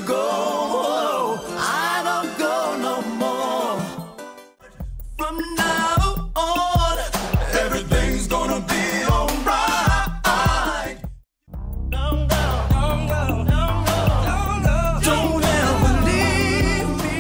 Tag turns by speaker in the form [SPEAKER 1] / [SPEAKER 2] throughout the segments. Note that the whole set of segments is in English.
[SPEAKER 1] to go. I don't go no more. From now on, everything's gonna be alright. Don't go, don't go, don't go, don't go. Don't ever leave me.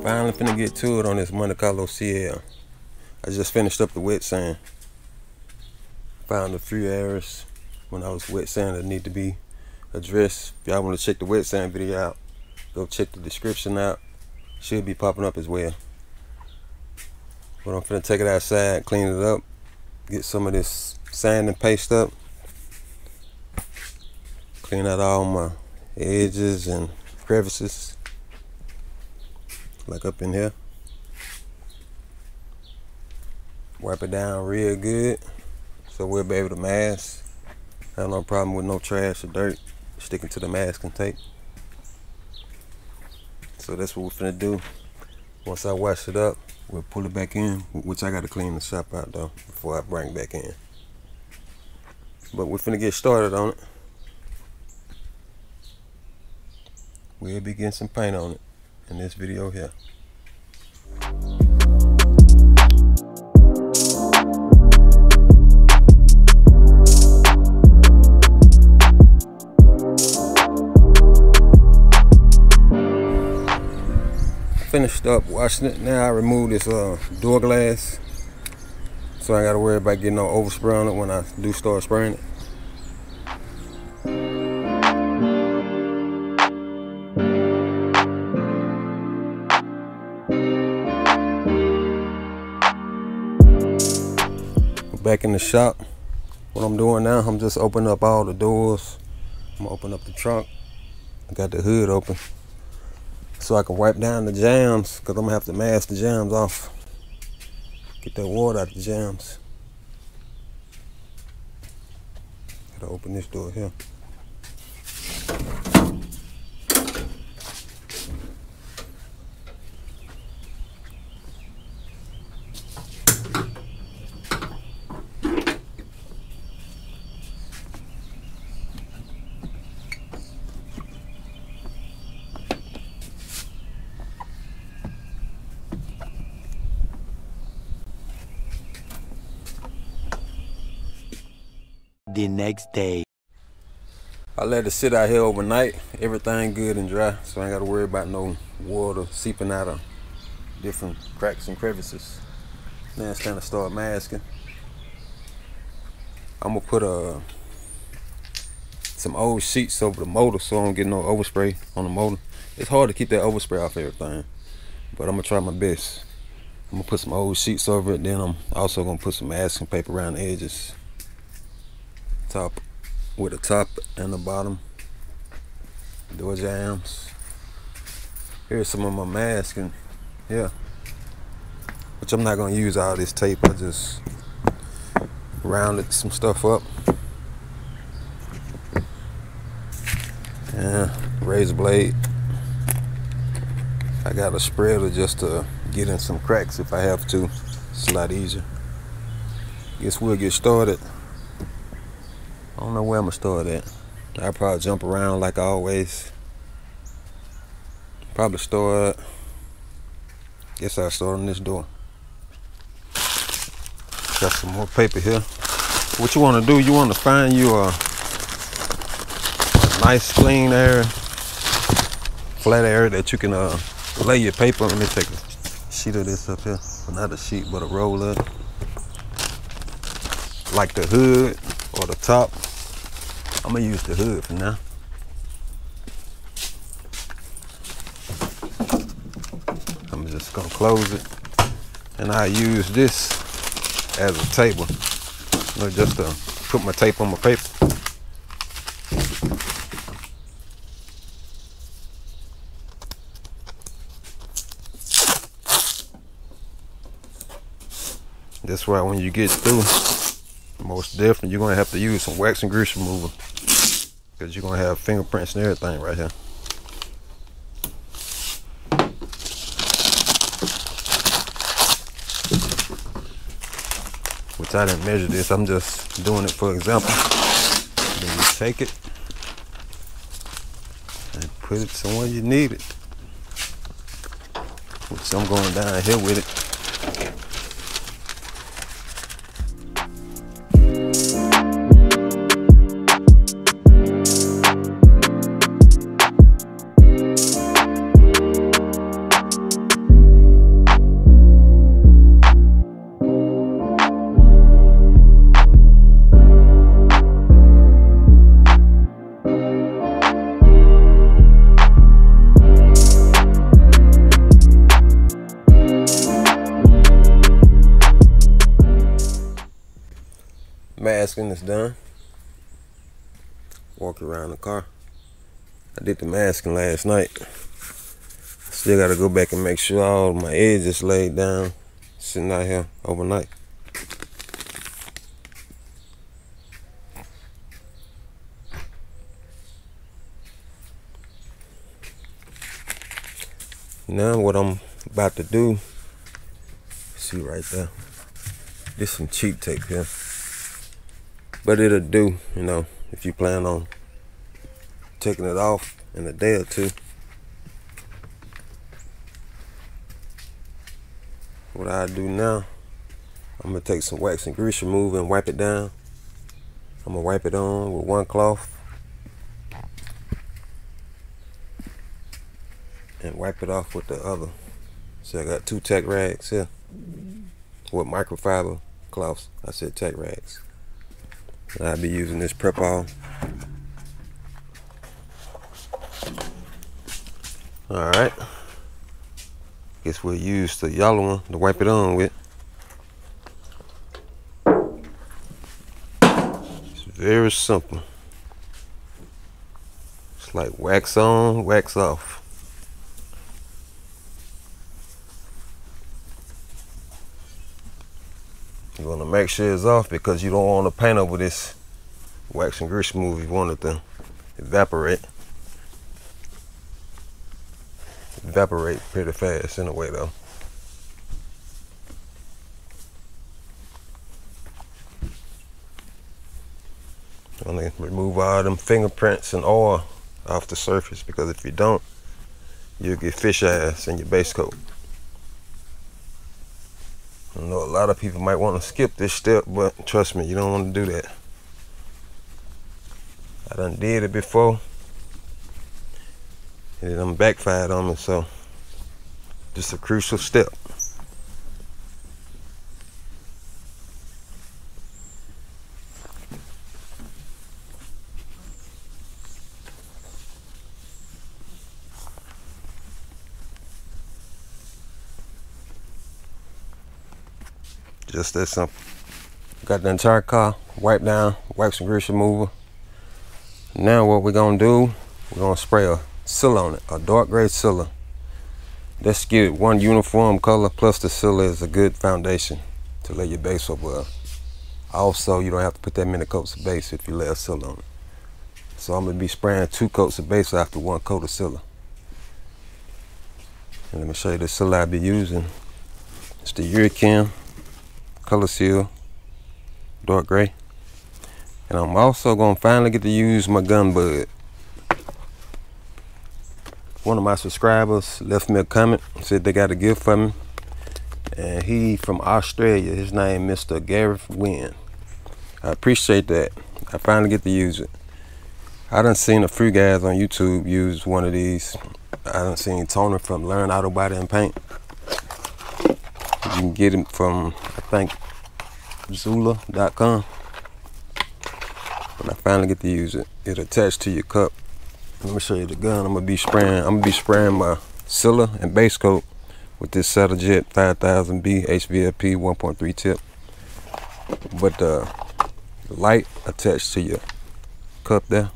[SPEAKER 2] Finally finna get to it on this Monte Carlo CL. I just finished up the wet sand. Found a few errors when I was wet sand that need to be addressed. If y'all want to check the wet sand video out, go check the description out. Should be popping up as well. But I'm finna take it outside, clean it up, get some of this sand and paste up, clean out all my edges and crevices. Like up in here. Wipe it down real good so we'll be able to mask. Have no problem with no trash or dirt sticking to the masking tape. So that's what we're finna do. Once I wash it up, we'll pull it back in, which I gotta clean the shop out though before I bring it back in. But we're finna get started on it. We'll be getting some paint on it in this video here. Finished up washing it. Now I remove this door glass, so I ain't gotta worry about getting no overspray on it when I do start spraying it. Back in the shop, what I'm doing now, I'm just opening up all the doors. I'm gonna open up the trunk. I got the hood open so I can wipe down the jams, because I'm gonna have to mask the jams off. Get that water out of the jams. Gotta open this door here.
[SPEAKER 3] The next day.
[SPEAKER 2] I let it sit out here overnight. Everything good and dry, so I ain't gotta worry about no water seeping out of different cracks and crevices. Now it's time to start masking. I'm gonna put some old sheets over the motor so I don't get no overspray on the motor. It's hard to keep that overspray off everything, but I'm gonna try my best. I'm gonna put some old sheets over it, then I'm also gonna put some masking paper around the edges. Top with the top and the bottom. Door jambs. Here's some of my masking. Yeah. Which I'm not gonna use all this tape. I just rounded some stuff up. Yeah, razor blade. I got a spreader just to get in some cracks if I have to. It's a lot easier. Guess we'll get started. I don't know where I'm gonna start at. I'll probably jump around like always. Probably start. Guess I'll start on this door. Got some more paper here. What you want to do? You want to find you a nice clean area, flat area that you can lay your paper. Let me take a sheet of this up here. Well, not a sheet, but a roller. Like the hood or the top. I'm gonna use the hood for now. I'm just gonna close it, and I use this as a table, just to put my tape on my paper. That's why when you get through, Most definitely, you're gonna have to use some wax and grease remover because you're gonna have fingerprints and everything right here. Which I didn't measure this, I'm just doing it for example. Then you take it and put it somewhere you need it. Which I'm going down here with it. Masking is done. Walk around the car. I did the masking last night. Still gotta go back and make sure all my edges laid down, sitting out here overnight. Now what I'm about to do, see right there, this some cheap tape here. But it'll do, you know, if you plan on taking it off in a day or two. What I do now, I'm gonna take some wax and grease remover and wipe it down. I'm gonna wipe it on with one cloth and wipe it off with the other. So I got two tack rags here with microfiber cloths. I said tack rags. And I'll be using this prep all. Alright. Guess we'll use the yellow one to wipe it on with. It's very simple. It's like wax on, wax off. You want to make sure it's off because you don't want to paint over this wax and grease remover. You want it to evaporate pretty fast anyway though. You want to remove all them fingerprints and oil off the surface because if you don't, you'll get fish eyes in your base coat. I know a lot of people might want to skip this step, but trust me, you don't want to do that. I done did it before, and it done backfired on me, so just a crucial step. Just that simple. Got the entire car wiped down, wax and grease remover. Now what we're gonna do, we're gonna spray a seal on it, a dark gray sealer. Let's get one uniform color, plus the sealer is a good foundation to lay your base over well. Also, you don't have to put that many coats of base if you lay a sealer on it. So I'm gonna be spraying 2 coats of base after 1 coat of sealer. And let me show you the sealer I'll be using. It's the European Color Seal, dark gray. And I'm also gonna finally get to use my gun bud. One of my subscribers left me a comment, said they got a gift for me. And he from Australia, his name Mr. Gareth Wynn. I appreciate that. I finally get to use it. I done seen a few guys on YouTube use one of these. I done seen Tony from Learn Auto Body and Paint. You can get them from, I think, Zula.com. When I finally get to use it, it'll attach to your cup. Let me show you the gun. I'm gonna be spraying my sealer and base coat with this Jet 5000B HVLP 1.3 tip. But the light attached to your cup there.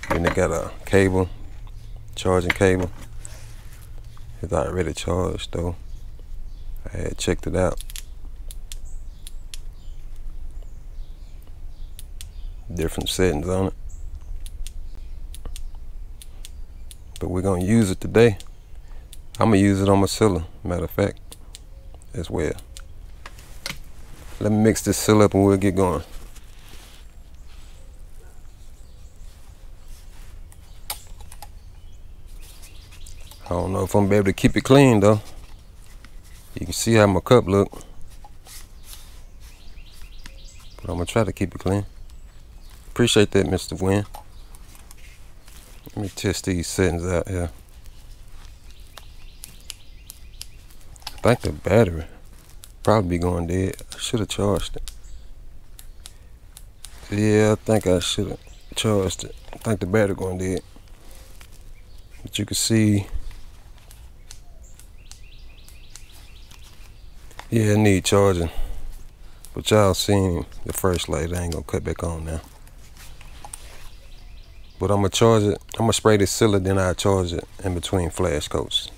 [SPEAKER 2] And it got a cable, charging cable. It's already charged though. I had checked it out. different settings on it. But we're gonna use it today. I'm gonna use it on my cylinder, matter of fact, as well. Let me mix this seal up and we'll get going. I don't know if I'm gonna be able to keep it clean though. You can see how my cup look. But I'm gonna try to keep it clean. Appreciate that, Mr. Wynn. Let me test these settings out here. I think the battery probably be going dead. I should have charged it. Yeah, I think I should have charged it. I think the battery going dead. But you can see, yeah, it need charging. But y'all seen the first light. I ain't gonna cut back on now. But I'm gonna charge it. I'm gonna spray this sealer, then I charge it in between flash coats.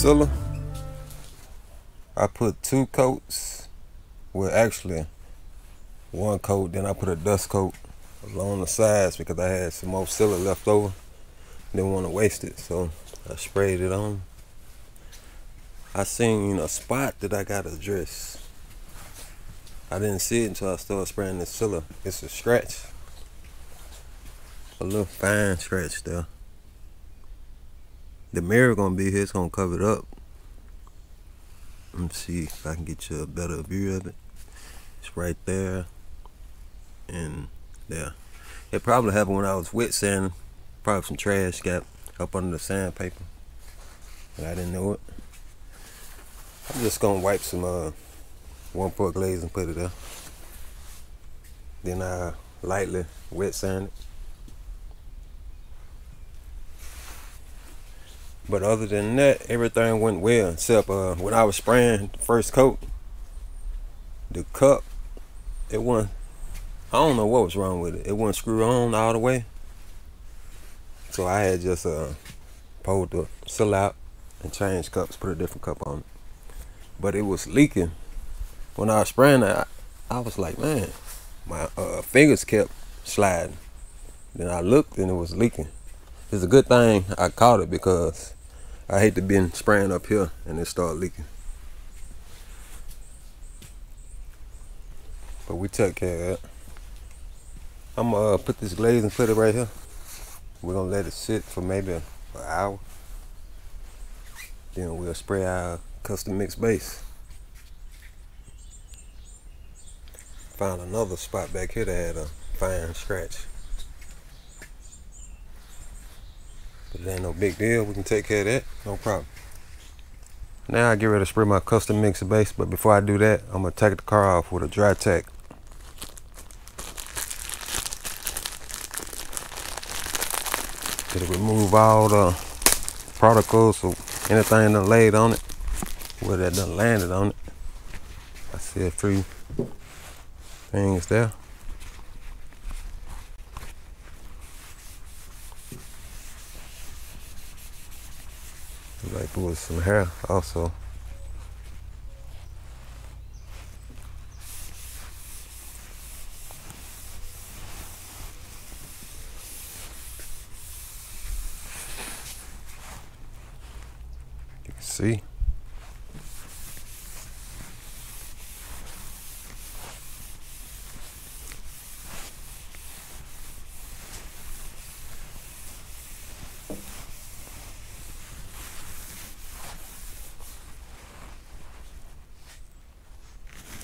[SPEAKER 2] sealer. I put 2 coats. Well, actually 1 coat. Then I put a dust coat along the sides because I had some more sealer left over. Didn't want to waste it, so I sprayed it on. I seen a spot that I gotta address. I didn't see it until I started spraying the sealer. It's a scratch. A little fine scratch there. The mirror gonna be here, it's gonna cover it up. Let me see if I can get you a better view of it. It's right there and there. It probably happened when I was wet sanding. Probably some trash got up under the sandpaper and I didn't know it. I'm just gonna wipe some 1-4 glaze and put it there. Then I lightly wet sand it. But other than that, everything went well except when I was spraying the first coat, the cup, it wasn't, I don't know what was wrong with it. It wasn't screwed on all the way. So I had just pulled the seal out and changed cups, put a different cup on it. But it was leaking. When I was spraying it, I was like, man, my fingers kept sliding. Then I looked and it was leaking. It's a good thing I caught it because I hate to be spraying up here and it start leaking. But we took care of that. I'm gonna put this glaze and put it right here. We're gonna let it sit for maybe an hour. Then we'll spray our custom mix base. Found another spot back here that had a fine scratch. But it ain't no big deal, we can take care of that, no problem. Now I get ready to spray my custom mix base, but before I do that, I'm gonna take the car off with a dry tack. It'll remove all the particles or anything that laid on it, where that done landed on it. I see a few things there. Like there was some hair also. You can see.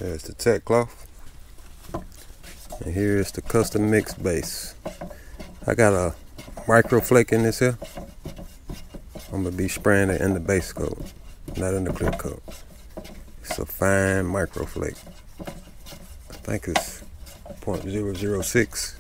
[SPEAKER 2] There's the tech cloth, and here is the custom mix base. I got a micro flake in this here. I'm gonna be spraying it in the base coat, not in the clear coat. It's a fine micro flake. I think it's 0.006.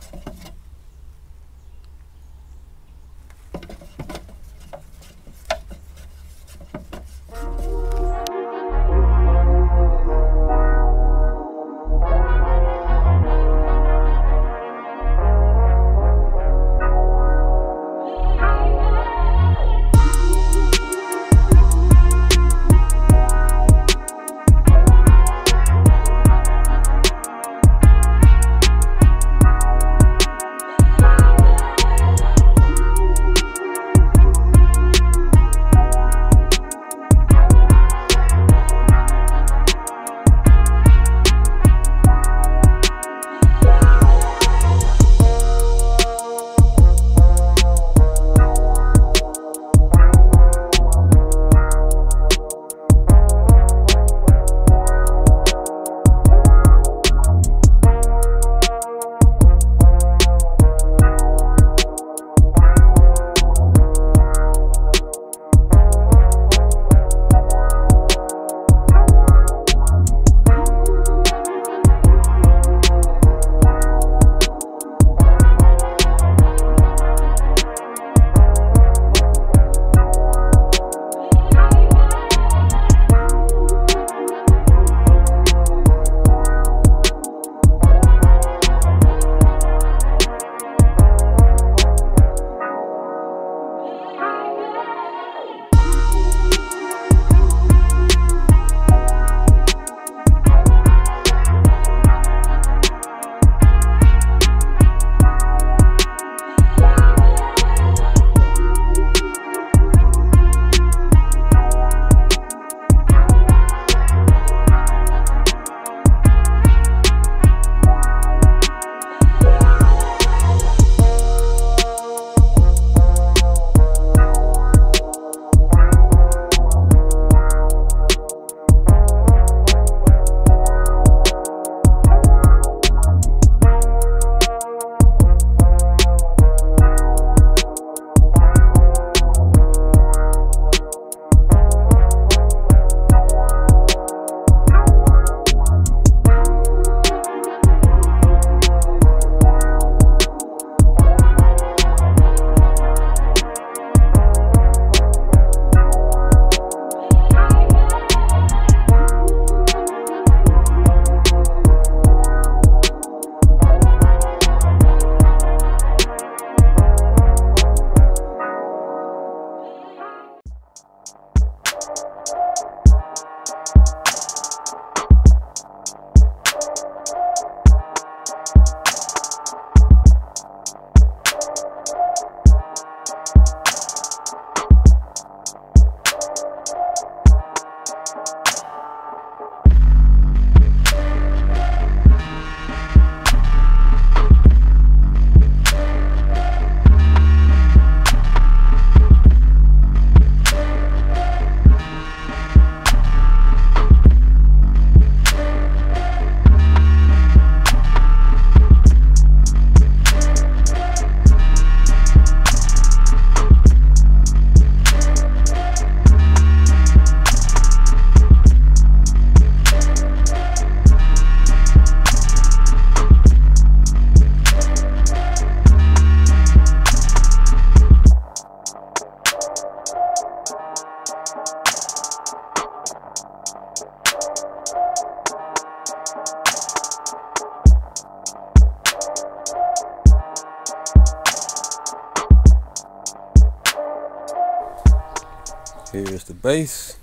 [SPEAKER 2] Here's the base.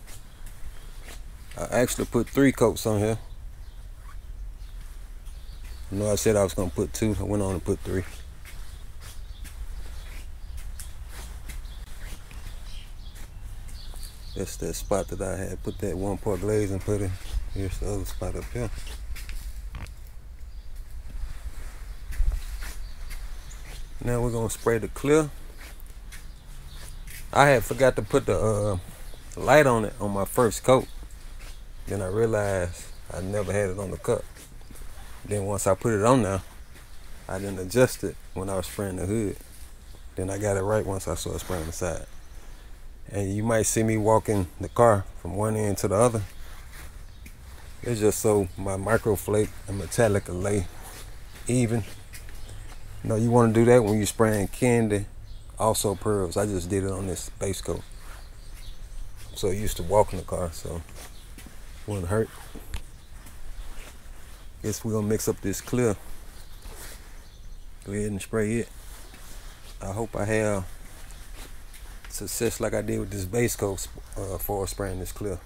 [SPEAKER 2] I actually put 3 coats on here. I know I said I was gonna put 2. I went on and put 3. That's that spot that I had put that 1 part glaze and put in. Here's the other spot up here. Now we're gonna spray the clear. I had forgot to put the light on it on my first coat. Then I realized I never had it on the cup. Then once I put it on now, I didn't adjust it when I was spraying the hood. Then I got it right once I started spraying the side. And you might see me walking the car from one end to the other. It's just so my micro flake and metallic will lay even. You know, you want to do that when you're spraying candy, also pearls. I just did it on this base coat. I'm so used to walking the car, so it wouldn't hurt. Guess we're gonna mix up this clear. Go ahead and spray it. I hope I have success like I did with this base coat for spraying this clear.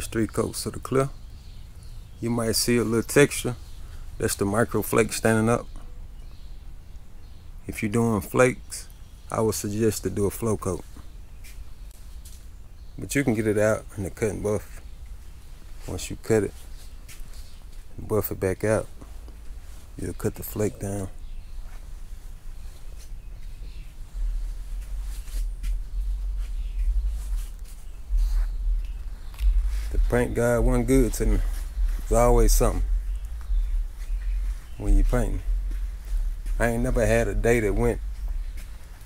[SPEAKER 2] first 3 coats of the clear. You might see a little texture. That's the micro flake standing up. If you're doing flakes, I would suggest to do a flow coat. But you can get it out in the cut and buff. Once you cut it and buff it back out, you'll cut the flake down. The paint guy wasn't good to me. There's always something when you painting. I ain't never had a day that went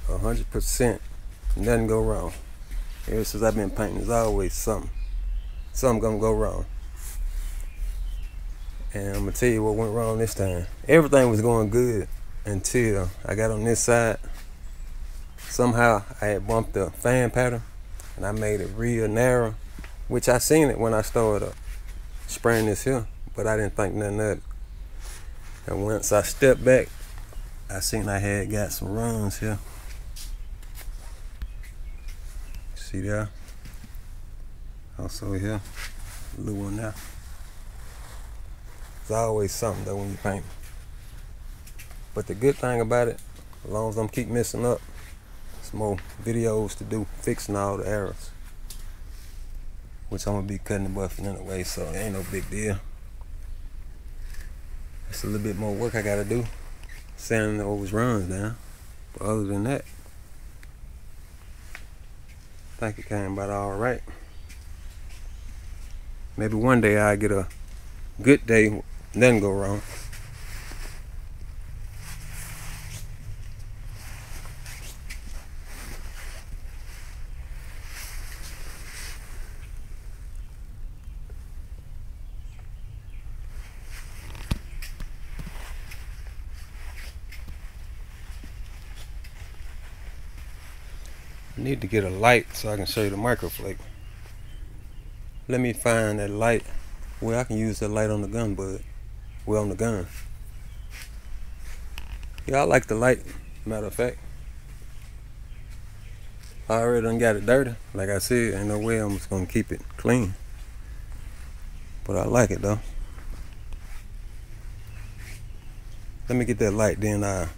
[SPEAKER 2] 100%, nothing go wrong. Ever since I've been painting, there's always something gonna go wrong. And I'm gonna tell you what went wrong this time. Everything was going good until I got on this side. Somehow I had bumped the fan pattern and I made it real narrow, which I seen it when I started spraying this here, but I didn't think nothing of it. And once I stepped back, I seen I had got some runs here. See there? Also here, a little one there. There's always something though when you paint. But the good thing about it, as long as I'm keep messing up, some more videos to do fixing all the errors, which I'm gonna be cutting and buffing anyway, so it ain't no big deal. It's a little bit more work I gotta do, sanding those runs down. But other than that, I think it came about all right. Maybe one day I'll get a good day, nothing go wrong. I need to get a light so I can show you the microflake. Let me find that light where I can use that light on the gun bud. Well, on the gun. Yeah, I like the light, matter of fact. I already done got it dirty. Like I said, ain't no way I'm just gonna keep it clean. But I like it though. Let me get that light, then I'll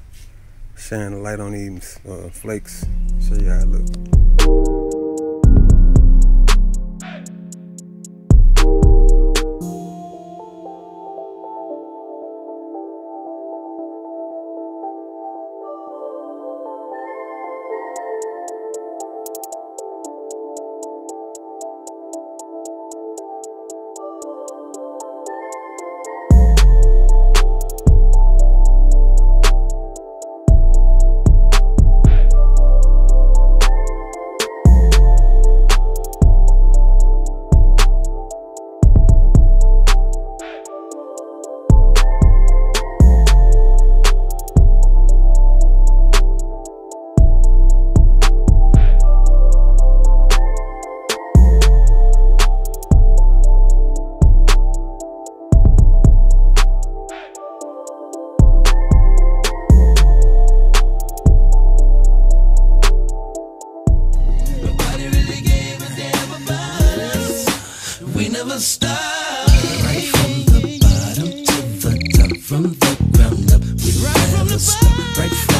[SPEAKER 2] shine the light on these flakes. Show you how it look.
[SPEAKER 1] Stop. Right from the bottom to the top, from the ground up, we never stop. Right from